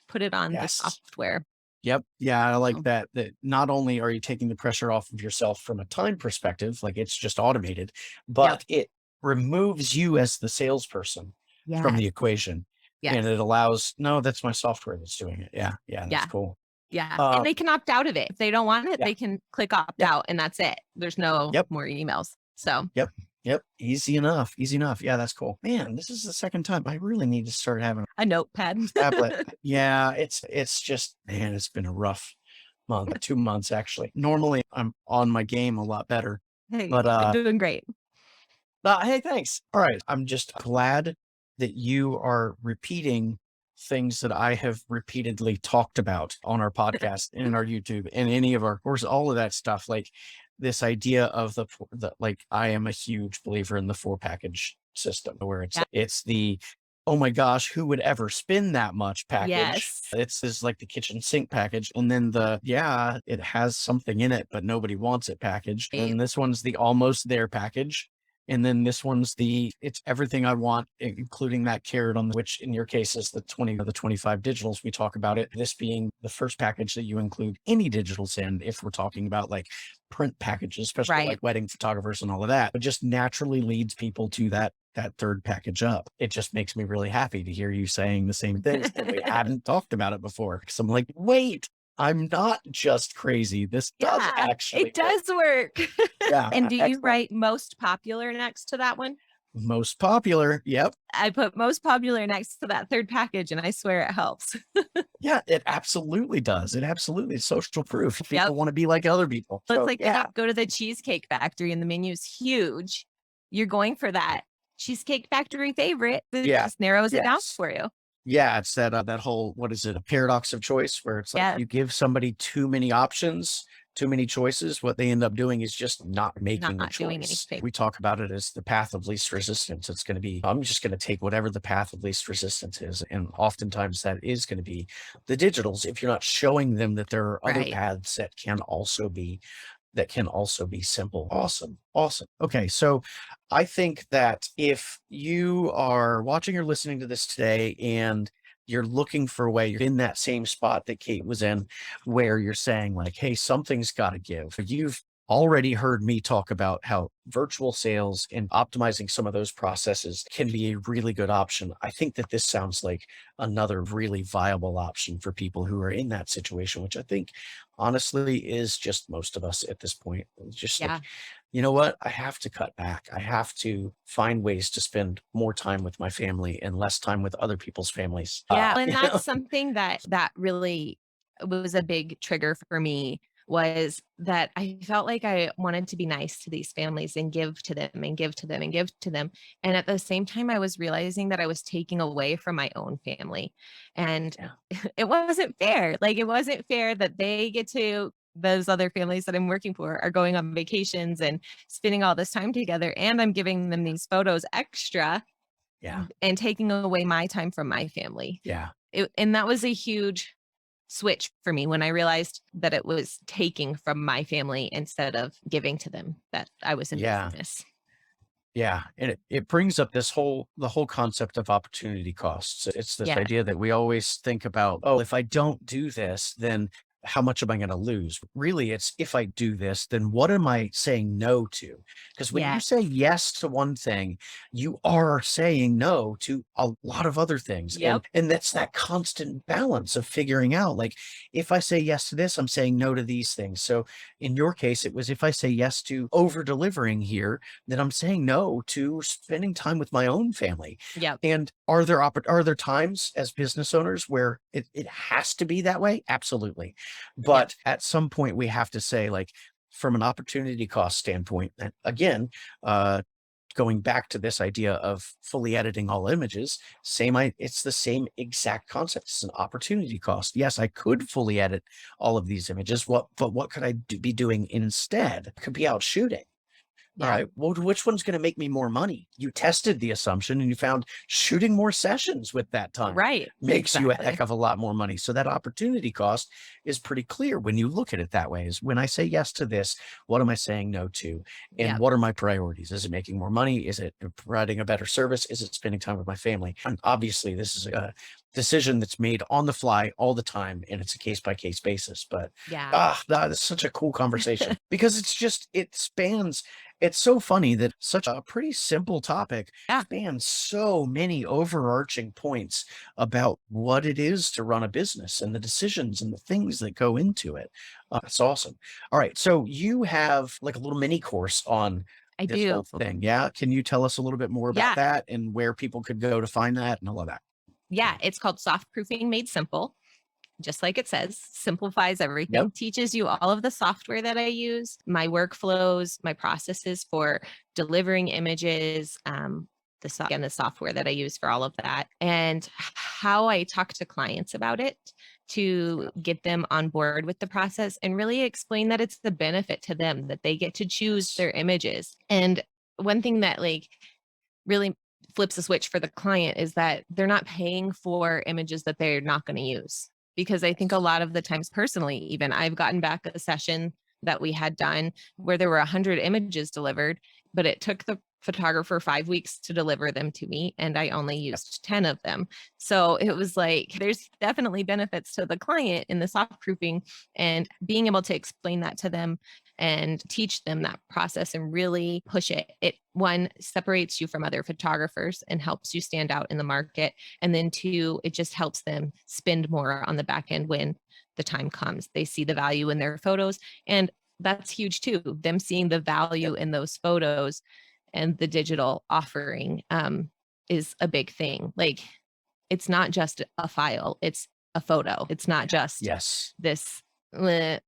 [SPEAKER 2] put it on the
[SPEAKER 1] Yes.
[SPEAKER 2] software.
[SPEAKER 1] Yep. Yeah, I like
[SPEAKER 2] So,
[SPEAKER 1] that. That not only are you taking the pressure off of yourself from a time perspective, like it's just automated,
[SPEAKER 2] yep.
[SPEAKER 1] but it removes you as the salesperson from
[SPEAKER 2] Yes.
[SPEAKER 1] the equation. And
[SPEAKER 2] Yes.
[SPEAKER 1] it allows, no, that's my software that's doing it. Yeah. Yeah. That's
[SPEAKER 2] Yeah.
[SPEAKER 1] cool.
[SPEAKER 2] Yeah, and
[SPEAKER 1] Um,
[SPEAKER 2] they can opt out of it. If they don't want it,
[SPEAKER 1] yeah.
[SPEAKER 2] they can click opt
[SPEAKER 1] Yeah.
[SPEAKER 2] out and that's it. There's no
[SPEAKER 1] Yep.
[SPEAKER 2] more emails. So,
[SPEAKER 1] Yep. Yep. Easy enough. Easy enough. Yeah. That's cool. Man, this is the second time I really need to start having
[SPEAKER 2] a notepad.
[SPEAKER 1] a tablet. Yeah. It's just, man, it's been a rough month, 2 months actually. Normally I'm on my game a lot better,
[SPEAKER 2] Hey,
[SPEAKER 1] but,
[SPEAKER 2] you've been doing great.
[SPEAKER 1] hey, thanks. All right. I'm just glad that you are repeating things that I have repeatedly talked about on our podcast and in our YouTube and any of our course, all of that stuff. Like this idea of like, I am a huge believer in the 4 package system where
[SPEAKER 2] Yeah.
[SPEAKER 1] it's the, oh my gosh, who would ever spend that much package?
[SPEAKER 2] Yes.
[SPEAKER 1] It's is like the kitchen sink package. And then yeah, it has something in it, but nobody wants it package. And this one's the almost there package. And then this one's it's everything I want, including that carrot on which in your case is the 20 or the 25 digitals. We talk about it. This being the first package that you include any digitals in, if we're talking about like print packages, especially
[SPEAKER 2] Right.
[SPEAKER 1] like wedding photographers and all of that, but just naturally leads people to that third package up. It just makes me really happy to hear you saying the same things that we hadn't talked about it before. Cause I'm like, wait, I'm not just crazy. This does
[SPEAKER 2] Yeah,
[SPEAKER 1] actually
[SPEAKER 2] it does work.
[SPEAKER 1] Yeah.
[SPEAKER 2] And do you
[SPEAKER 1] Excellent.
[SPEAKER 2] write most popular next to that one?
[SPEAKER 1] Most popular. Yep.
[SPEAKER 2] I put most popular next to that third package, and I swear it helps.
[SPEAKER 1] Yeah, it absolutely does. It absolutely is social proof. People
[SPEAKER 2] Yep.
[SPEAKER 1] want to be like other people.
[SPEAKER 2] So it's
[SPEAKER 1] So
[SPEAKER 2] like when
[SPEAKER 1] yeah,
[SPEAKER 2] you go to the Cheesecake Factory and the menu's huge, you're going for that Cheesecake Factory favorite. It
[SPEAKER 1] yeah,
[SPEAKER 2] just narrows it down
[SPEAKER 1] yes.
[SPEAKER 2] for you.
[SPEAKER 1] Yeah, it's that whole, what is it? A paradox of choice where it's like
[SPEAKER 2] Yeah,
[SPEAKER 1] you give somebody too many options, too many choices. What they end up doing is just not making a
[SPEAKER 2] not doing
[SPEAKER 1] choice.
[SPEAKER 2] anything.
[SPEAKER 1] We talk about it as the path of least resistance. It's going to be, I'm just going to take whatever the path of least resistance is. And oftentimes that is going to be the digitals. If you're not showing them that there are other
[SPEAKER 2] Right.
[SPEAKER 1] paths that can also be simple. Awesome. Awesome. Okay. So I think that if you are watching or listening to this today and you're looking for a way, you're in that same spot that Kate was in, where you're saying, like, hey, something's got to give. You've already heard me talk about how virtual sales and optimizing some of those processes can be a really good option. I think that this sounds like another really viable option for people who are in that situation, which I think honestly is just most of us at this point. It's just like,
[SPEAKER 2] Yeah.
[SPEAKER 1] you know what? I have to cut back. I have to find ways to spend more time with my family and less time with other people's families.
[SPEAKER 2] Yeah, and
[SPEAKER 1] You
[SPEAKER 2] that's
[SPEAKER 1] know?
[SPEAKER 2] something that really was a big trigger for me, was that I felt like I wanted to be nice to these families and give to them and give to them and give to them. And at the same time, I was realizing that I was taking away from my own family. And
[SPEAKER 1] Yeah.
[SPEAKER 2] it wasn't fair. Like, it wasn't fair that they get to, those other families that I'm working for are going on vacations and spending all this time together. And I'm giving them these photos extra
[SPEAKER 1] Yeah.
[SPEAKER 2] and taking away my time from my family.
[SPEAKER 1] Yeah.
[SPEAKER 2] And that was a huge switch for me when I realized that it was taking from my family instead of giving to them, that I was in
[SPEAKER 1] Yeah.
[SPEAKER 2] business.
[SPEAKER 1] Yeah, and it brings up this whole the whole concept of opportunity costs. It's this
[SPEAKER 2] Yeah.
[SPEAKER 1] idea that we always think about, "Oh, if I don't do this, then how much am I gonna lose?" Really, it's if I do this, then what am I saying no to? Because when you
[SPEAKER 2] Yeah.
[SPEAKER 1] say yes to one thing, you are saying no to a lot of other things.
[SPEAKER 2] Yep.
[SPEAKER 1] And that's that constant balance of figuring out, like, if I say yes to this, I'm saying no to these things. So in your case, it was if I say yes to over delivering here, then I'm saying no to spending time with my own family.
[SPEAKER 2] Yep.
[SPEAKER 1] And are there times as business owners where it has to be that way? Absolutely.
[SPEAKER 2] Yep.
[SPEAKER 1] But at some point we have to say, like, from an opportunity cost standpoint, and again, uh, going back to this idea of fully editing all images, it's the same exact concept. It's an opportunity cost. Yes, I could fully edit all of these images. But what could be doing instead? I could be out shooting. All
[SPEAKER 2] Yeah.
[SPEAKER 1] right. Well, which one's going to make me more money? You tested the assumption and you found shooting more sessions with that time
[SPEAKER 2] Right.
[SPEAKER 1] makes you a heck
[SPEAKER 2] Exactly.
[SPEAKER 1] of a lot more money. So that opportunity cost is pretty clear when you look at it that way. Is when I say yes to this, what am I saying no to? And
[SPEAKER 2] Yep.
[SPEAKER 1] what are my priorities? Is it making more money? Is it providing a better service? Is it spending time with my family? And obviously, this is a decision that's made on the fly all the time, and it's a case by case basis. But
[SPEAKER 2] Yeah.
[SPEAKER 1] that is such a cool conversation because it spans it's so funny that such a pretty simple topic
[SPEAKER 2] Yeah.
[SPEAKER 1] spans so many overarching points about what it is to run a business and the decisions and the things that go into it. It's awesome. All right. So you have like a little mini course on
[SPEAKER 2] I
[SPEAKER 1] this whole
[SPEAKER 2] do.
[SPEAKER 1] thing. Yeah. Can you tell us a little bit more about
[SPEAKER 2] Yeah.
[SPEAKER 1] that and where people could go to find that and all of that?
[SPEAKER 2] Yeah. It's called Soft Proofing Made Simple. Just like it says, simplifies
[SPEAKER 1] Yep.
[SPEAKER 2] everything, teaches you all of the software that I use, my workflows, my processes for delivering images, again, the software that I use for all of that, and how I talk to clients about it to get them on board with the process and really explain that it's the benefit to them that they get to choose
[SPEAKER 1] Yes.
[SPEAKER 2] their images. And one thing that like really flips a switch for the client is that they're not paying for images that they're not going to use. Because I think a lot of the times, personally, even I've gotten back a session that we had done where there were 100 images delivered, but it took the photographer 5 weeks to deliver them to me, and I only
[SPEAKER 1] Yep.
[SPEAKER 2] used 10 of them. So it was like, there's definitely benefits to the client in the soft proofing, and being able to explain that to them and teach them that process and really push it. It, one, separates you from other photographers and helps you stand out in the market. And then two, it just helps them spend more on the back end when the time comes. They see the value in their photos. And that's huge too. Them seeing the value
[SPEAKER 1] Yep.
[SPEAKER 2] in those photos and the digital offering is a big thing. Like, it's not just a file, it's a photo. It's not just
[SPEAKER 1] Yes.
[SPEAKER 2] this uh,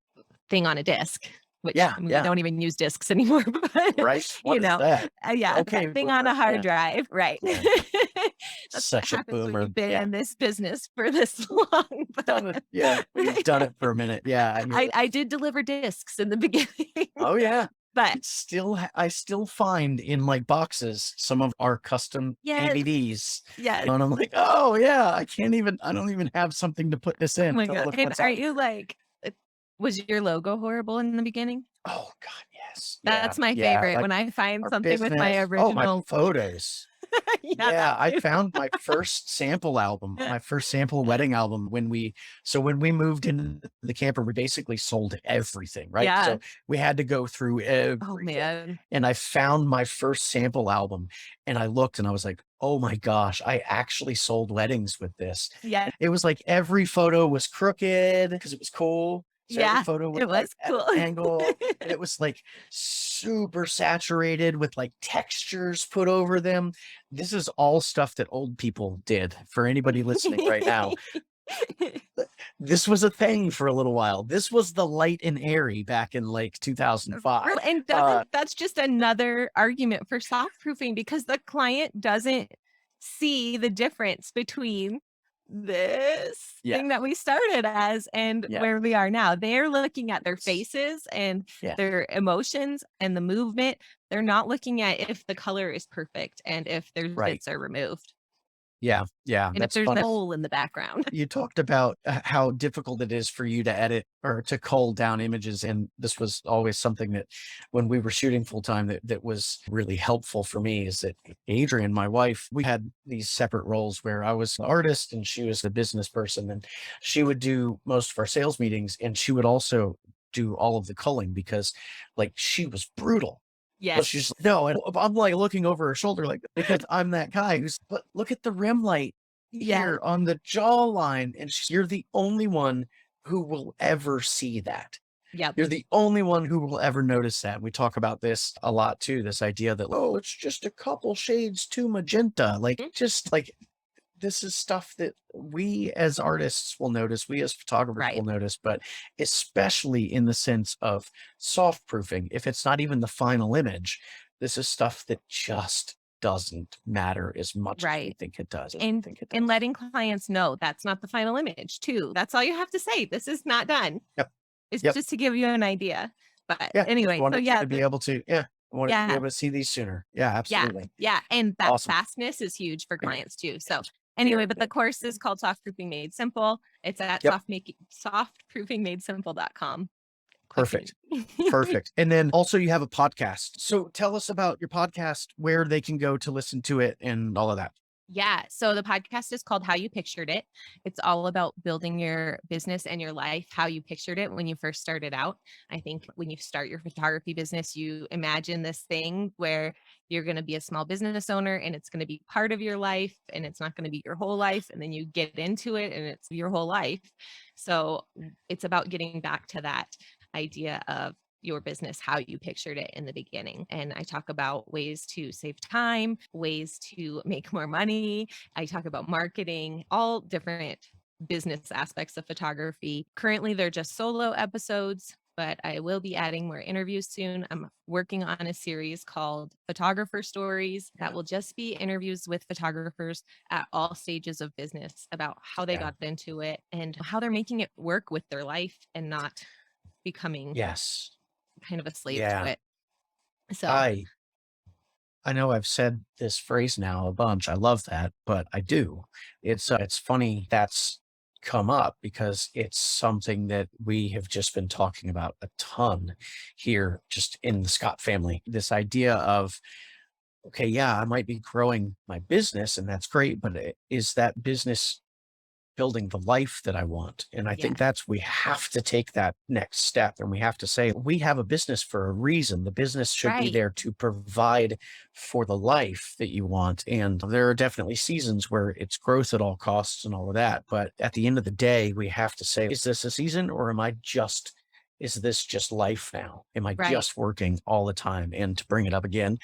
[SPEAKER 2] thing on a disc, which
[SPEAKER 1] Yeah.
[SPEAKER 2] I mean, we
[SPEAKER 1] Yeah.
[SPEAKER 2] don't even use discs anymore, but
[SPEAKER 1] Right.
[SPEAKER 2] you
[SPEAKER 1] What is
[SPEAKER 2] know,
[SPEAKER 1] that?
[SPEAKER 2] yeah,
[SPEAKER 1] Okay.
[SPEAKER 2] that thing on
[SPEAKER 1] Boomer.
[SPEAKER 2] a hard
[SPEAKER 1] Yeah.
[SPEAKER 2] drive, right?
[SPEAKER 1] Yeah.
[SPEAKER 2] That's what
[SPEAKER 1] Such a
[SPEAKER 2] happens when
[SPEAKER 1] boomer.
[SPEAKER 2] you've been
[SPEAKER 1] Yeah.
[SPEAKER 2] in this business for this long.
[SPEAKER 1] Done it. Yeah, when you've done it for a minute. Yeah, I hear
[SPEAKER 2] I did deliver discs in the beginning,
[SPEAKER 1] oh, yeah.
[SPEAKER 2] but
[SPEAKER 1] I still find in, like, boxes some of our custom
[SPEAKER 2] yes,
[SPEAKER 1] DVDs,
[SPEAKER 2] yes.
[SPEAKER 1] and I'm like, "Oh, yeah, I don't even have something to put this
[SPEAKER 2] Oh
[SPEAKER 1] in
[SPEAKER 2] my
[SPEAKER 1] to
[SPEAKER 2] god!
[SPEAKER 1] look
[SPEAKER 2] And
[SPEAKER 1] what's
[SPEAKER 2] are
[SPEAKER 1] on."
[SPEAKER 2] you like, was your logo horrible in the beginning?
[SPEAKER 1] Oh god, yes. Yeah,
[SPEAKER 2] That's my
[SPEAKER 1] yeah,
[SPEAKER 2] favorite
[SPEAKER 1] like,
[SPEAKER 2] when I find
[SPEAKER 1] our
[SPEAKER 2] something with my
[SPEAKER 1] business oh, my
[SPEAKER 2] original.
[SPEAKER 1] photos.
[SPEAKER 2] Yeah, that
[SPEAKER 1] Yeah, I
[SPEAKER 2] too.
[SPEAKER 1] found my first sample wedding album when we moved into the camper, we basically sold everything, right?
[SPEAKER 2] Yeah.
[SPEAKER 1] So we had to go through
[SPEAKER 2] Oh,
[SPEAKER 1] everything.
[SPEAKER 2] man.
[SPEAKER 1] And I found my first sample album and I looked and I was like, "Oh my gosh, I actually sold weddings with this."
[SPEAKER 2] Yeah.
[SPEAKER 1] It was like every photo was crooked because it was cool. So every
[SPEAKER 2] Yeah,
[SPEAKER 1] photo was
[SPEAKER 2] it
[SPEAKER 1] like
[SPEAKER 2] was
[SPEAKER 1] at
[SPEAKER 2] cool.
[SPEAKER 1] an angle and it was like super saturated with like textures put over them. This is all stuff that old people did. For anybody listening right now, this was a thing for a little while. This was the light and airy back in like
[SPEAKER 2] Real
[SPEAKER 1] 2005.
[SPEAKER 2] and
[SPEAKER 1] Uh,
[SPEAKER 2] doesn't that's just another argument for soft proofing because the client doesn't see the difference between this
[SPEAKER 1] yeah,
[SPEAKER 2] thing that we started as and
[SPEAKER 1] yeah,
[SPEAKER 2] where we are now. They're looking at their
[SPEAKER 1] it's
[SPEAKER 2] faces and
[SPEAKER 1] yeah,
[SPEAKER 2] their emotions and the movement. They're not looking at if the color is perfect and if there's
[SPEAKER 1] right.
[SPEAKER 2] bits are removed
[SPEAKER 1] Yeah, yeah,
[SPEAKER 2] and if
[SPEAKER 1] that's
[SPEAKER 2] there's no
[SPEAKER 1] funny.
[SPEAKER 2] hole in the background.
[SPEAKER 1] You talked about how difficult it is for you to edit or to cull down images, and this was always something that when we were shooting full time that was really helpful for me is that Adrian, my wife, we had these separate roles where I was an artist and she was the business person, and she would do most of our sales meetings, and she would also do all of the culling because, like, she was brutal. But
[SPEAKER 2] Yes.
[SPEAKER 1] she's no, and I'm like looking over her shoulder, like, because I'm that guy who's, but look at the rim light
[SPEAKER 2] Yes.
[SPEAKER 1] here on the jawline, and you're the only one who will ever see that.
[SPEAKER 2] Yep.
[SPEAKER 1] You're the only one who will ever notice that. We talk about this a lot too, this idea that, oh, it's just a couple shades too magenta. Like,
[SPEAKER 2] Mm,
[SPEAKER 1] just like this is stuff that we as artists will notice, we as photographers
[SPEAKER 2] right.
[SPEAKER 1] will notice, but especially in the sense of soft proofing, if it's not even the final image, this is stuff that just doesn't matter as much as we
[SPEAKER 2] Right.
[SPEAKER 1] think it does.
[SPEAKER 2] And letting clients know that's not the final image too. That's all you have to say. This is not done.
[SPEAKER 1] Yep.
[SPEAKER 2] It's
[SPEAKER 1] Yep.
[SPEAKER 2] just to give you an idea. But
[SPEAKER 1] Yeah. Just
[SPEAKER 2] anyway, so
[SPEAKER 1] wanted you
[SPEAKER 2] yeah,
[SPEAKER 1] to be able to, yeah. I wanted to be
[SPEAKER 2] yeah,
[SPEAKER 1] able to see these sooner. Yeah,
[SPEAKER 2] yeah,
[SPEAKER 1] absolutely.
[SPEAKER 2] yeah. And that
[SPEAKER 1] Awesome.
[SPEAKER 2] fastness is huge for clients too. So anyway, but the course is called Soft Proofing Made Simple. It's at
[SPEAKER 1] Yep.
[SPEAKER 2] softproofingmadesimple.com. Okay.
[SPEAKER 1] Perfect. Perfect. And then also you have a podcast. So tell us about your podcast, where they can go to listen to it and all of that.
[SPEAKER 2] Yeah. So the podcast is called How You Pictured It. It's all about building your business and your life, how you pictured it when you first started out. I think when you start your photography business, you imagine this thing where you're going to be a small business owner and it's going to be part of your life and it's not going to be your whole life. And then you get into it and it's your whole life. So it's about getting back to that idea of your business how you pictured it in the beginning. And I talk about ways to save time, ways to make more money. I talk about marketing, all different business aspects of photography. Currently, they're just solo episodes, but I will be adding more interviews soon. I'm working on a series called Photographer Stories that will just be interviews with photographers at all stages of business about how they
[SPEAKER 1] Yeah.
[SPEAKER 2] got into it and how they're making it work with their life and not becoming
[SPEAKER 1] Yes.
[SPEAKER 2] kind of a slave to
[SPEAKER 1] Yeah.
[SPEAKER 2] it. So,
[SPEAKER 1] I I know I've said this phrase now a bunch. I love that, but I do. It's funny that's come up because it's something that we have just been talking about a ton here just in the Scott family. This idea of, okay, yeah, I might be growing my business and that's great, but is that business building the life that I want? And I think
[SPEAKER 2] yes,
[SPEAKER 1] that's, we have to take that next step and we have to say, we have a business for a reason. The business should be
[SPEAKER 2] right,
[SPEAKER 1] there to provide for the life that you want. And there are definitely seasons where it's growth at all costs and all of that. But at the end of the day, we have to say, is this a season or is this just life now? Am I
[SPEAKER 2] right.
[SPEAKER 1] just working all the time? And to bring it up again,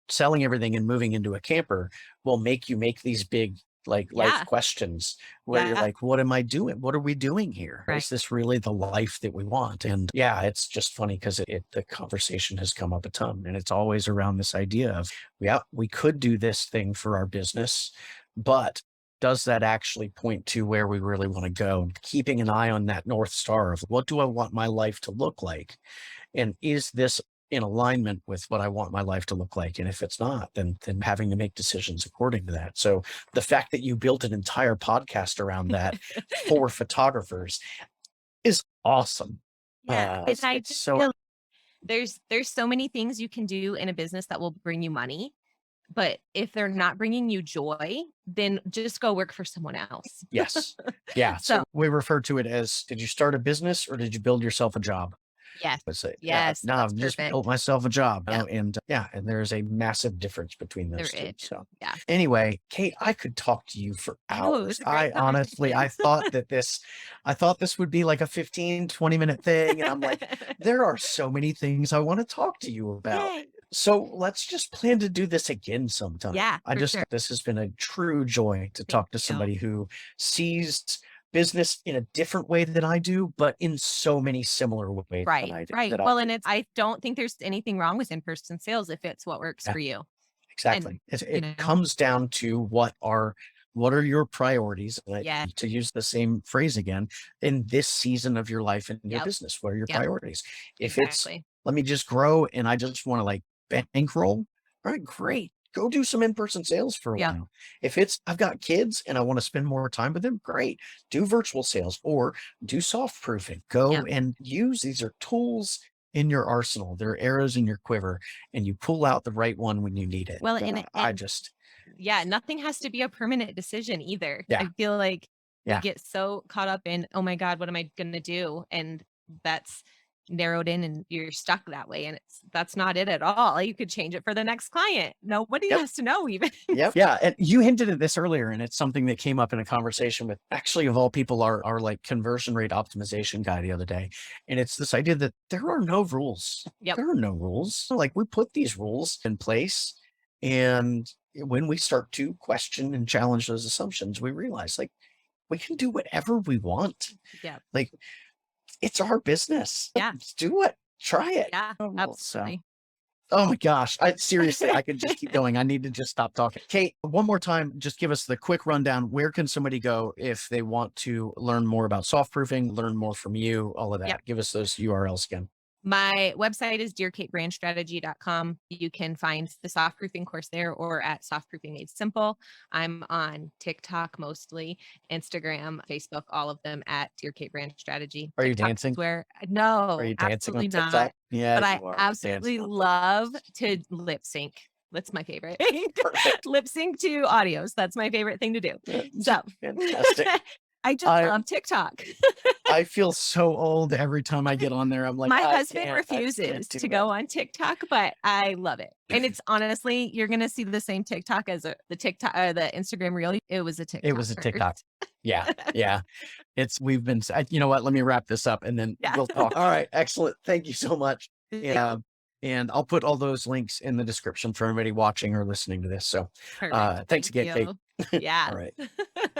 [SPEAKER 1] selling everything and moving into a camper will make you make these big like life
[SPEAKER 2] Yeah,
[SPEAKER 1] questions where you're
[SPEAKER 2] yeah,
[SPEAKER 1] like, what am I doing? What are we doing here?
[SPEAKER 2] right.
[SPEAKER 1] Is this really the life that we want? And yeah, it's just funny because the conversation has come up a ton and it's always around this idea of, yeah, we could do this thing for our business, but does that actually point to where we really want to go? And keeping an eye on that North Star of what do I want my life to look like? And is this in alignment with what I want my life to look like? And if it's not, then having to make decisions according to that. So the fact that you built an entire podcast around that for photographers is awesome.
[SPEAKER 2] Yeah, and I
[SPEAKER 1] It's
[SPEAKER 2] just
[SPEAKER 1] so
[SPEAKER 2] feel there's so many things you can do in a business that will bring you money, But if they're not bringing you joy, then just go work for someone else.
[SPEAKER 1] Yes. Yeah.
[SPEAKER 2] So,
[SPEAKER 1] So we refer to it as, did you start a business or did you build yourself a job?
[SPEAKER 2] yes.
[SPEAKER 1] I say, yeah,
[SPEAKER 2] Yes,
[SPEAKER 1] no,
[SPEAKER 2] that's
[SPEAKER 1] I've just built
[SPEAKER 2] perfect.
[SPEAKER 1] myself a job.
[SPEAKER 2] Yep,
[SPEAKER 1] And yeah, and there's a massive difference between
[SPEAKER 2] there
[SPEAKER 1] those two.
[SPEAKER 2] is.
[SPEAKER 1] So
[SPEAKER 2] Yeah.
[SPEAKER 1] anyway, Kate, I could talk to you for
[SPEAKER 2] I know it was
[SPEAKER 1] hours.
[SPEAKER 2] a great
[SPEAKER 1] I honestly,
[SPEAKER 2] conversation.
[SPEAKER 1] I thought this would be like a 15-20 minute thing. And I'm like, there are so many things I want to talk to you about.
[SPEAKER 2] Yay.
[SPEAKER 1] So let's just plan to do this again sometime.
[SPEAKER 2] Yeah,
[SPEAKER 1] I
[SPEAKER 2] for
[SPEAKER 1] just,
[SPEAKER 2] sure.
[SPEAKER 1] this has been a true joy to
[SPEAKER 2] Thank
[SPEAKER 1] talk to
[SPEAKER 2] you.
[SPEAKER 1] somebody who sees business in a different way than I do, but in so many similar ways
[SPEAKER 2] Right, right.
[SPEAKER 1] that I
[SPEAKER 2] Well,
[SPEAKER 1] do.
[SPEAKER 2] and I don't think there's anything wrong with in-person sales if it's what works
[SPEAKER 1] Yeah,
[SPEAKER 2] for you. And,
[SPEAKER 1] exactly.
[SPEAKER 2] you
[SPEAKER 1] It
[SPEAKER 2] know,
[SPEAKER 1] comes down to what are your priorities? And
[SPEAKER 2] yeah,
[SPEAKER 1] to use the same phrase again, in this season of your life and your
[SPEAKER 2] yep,
[SPEAKER 1] business, what are your
[SPEAKER 2] yep,
[SPEAKER 1] priorities? If it's,
[SPEAKER 2] exactly.
[SPEAKER 1] let me just grow and I just want to like bankroll, all right, great. Go do some in-person sales for a
[SPEAKER 2] Yep,
[SPEAKER 1] while. If it's, I've got kids and I want to spend more time with them, great. Do virtual sales or do soft proofing. Go
[SPEAKER 2] yep.
[SPEAKER 1] and use, these are tools in your arsenal. They're arrows in your quiver, and you pull out the right one when you need it.
[SPEAKER 2] Well, and
[SPEAKER 1] I just,
[SPEAKER 2] yeah, nothing has to be a permanent decision either.
[SPEAKER 1] yeah,
[SPEAKER 2] I feel like we
[SPEAKER 1] yeah,
[SPEAKER 2] get so caught up in, "Oh my god, what am I gonna do?" And that's narrowed in and you're stuck that way, and that's not it at all. You could change it for the next client. Nobody
[SPEAKER 1] yep.
[SPEAKER 2] has to know even.
[SPEAKER 1] Yep. Yeah. And you hinted at this earlier, and it's something that came up in a conversation with, actually, of all people, our like conversion rate optimization guy the other day. And it's this idea that there are no rules.
[SPEAKER 2] Yep,
[SPEAKER 1] There are no rules. Like, we put these rules in place. And when we start to question and challenge those assumptions, we realize like we can do whatever we want.
[SPEAKER 2] yep.
[SPEAKER 1] Like, it's our business.
[SPEAKER 2] Yeah,
[SPEAKER 1] Let's do it. Try it.
[SPEAKER 2] yeah,
[SPEAKER 1] So
[SPEAKER 2] absolutely.
[SPEAKER 1] oh my gosh. I seriously, I could just keep going. I need to just stop talking. Kate, one more time, just give us the quick rundown. Where can somebody go if they want to learn more about soft proofing, learn more from you, all of
[SPEAKER 2] Yep.
[SPEAKER 1] that? Give us those URLs again.
[SPEAKER 2] My website is dearkatebrandstrategy.com. You can find the softproofing course there or at Softproofing Made Simple. I'm on TikTok mostly, Instagram, Facebook, all of them at Dear Kate Brand Strategy.
[SPEAKER 1] Are you
[SPEAKER 2] TikTok is
[SPEAKER 1] dancing?
[SPEAKER 2] where
[SPEAKER 1] Are
[SPEAKER 2] no,
[SPEAKER 1] you dancing on
[SPEAKER 2] absolutely
[SPEAKER 1] TikTok?
[SPEAKER 2] not.
[SPEAKER 1] Yeah,
[SPEAKER 2] But I
[SPEAKER 1] you are. Dance.
[SPEAKER 2] absolutely love to lip sync. That's my favorite.
[SPEAKER 1] Perfect.
[SPEAKER 2] Lip sync to audios. That's my favorite thing to do. So
[SPEAKER 1] Fantastic.
[SPEAKER 2] I just
[SPEAKER 1] I
[SPEAKER 2] love TikTok.
[SPEAKER 1] I feel so old every time I get on there. I'm like,
[SPEAKER 2] My husband
[SPEAKER 1] I can't
[SPEAKER 2] refuses
[SPEAKER 1] do
[SPEAKER 2] to
[SPEAKER 1] it.
[SPEAKER 2] go on TikTok, but I love it. And it's honestly, you're gonna see the same TikTok as the TikTok the Instagram reel. It was a
[SPEAKER 1] It
[SPEAKER 2] TikTok
[SPEAKER 1] was a TikTok.
[SPEAKER 2] first.
[SPEAKER 1] Yeah. Yeah. We've been, you know what? Let me wrap this up and then
[SPEAKER 2] Yeah.
[SPEAKER 1] we'll talk. All right. Excellent. Thank you so much. Yeah. And I'll put all those links in the description for anybody watching or listening to this. So
[SPEAKER 2] Perfect.
[SPEAKER 1] thanks
[SPEAKER 2] Thank
[SPEAKER 1] again, Kate.
[SPEAKER 2] you. Yeah.
[SPEAKER 1] All right.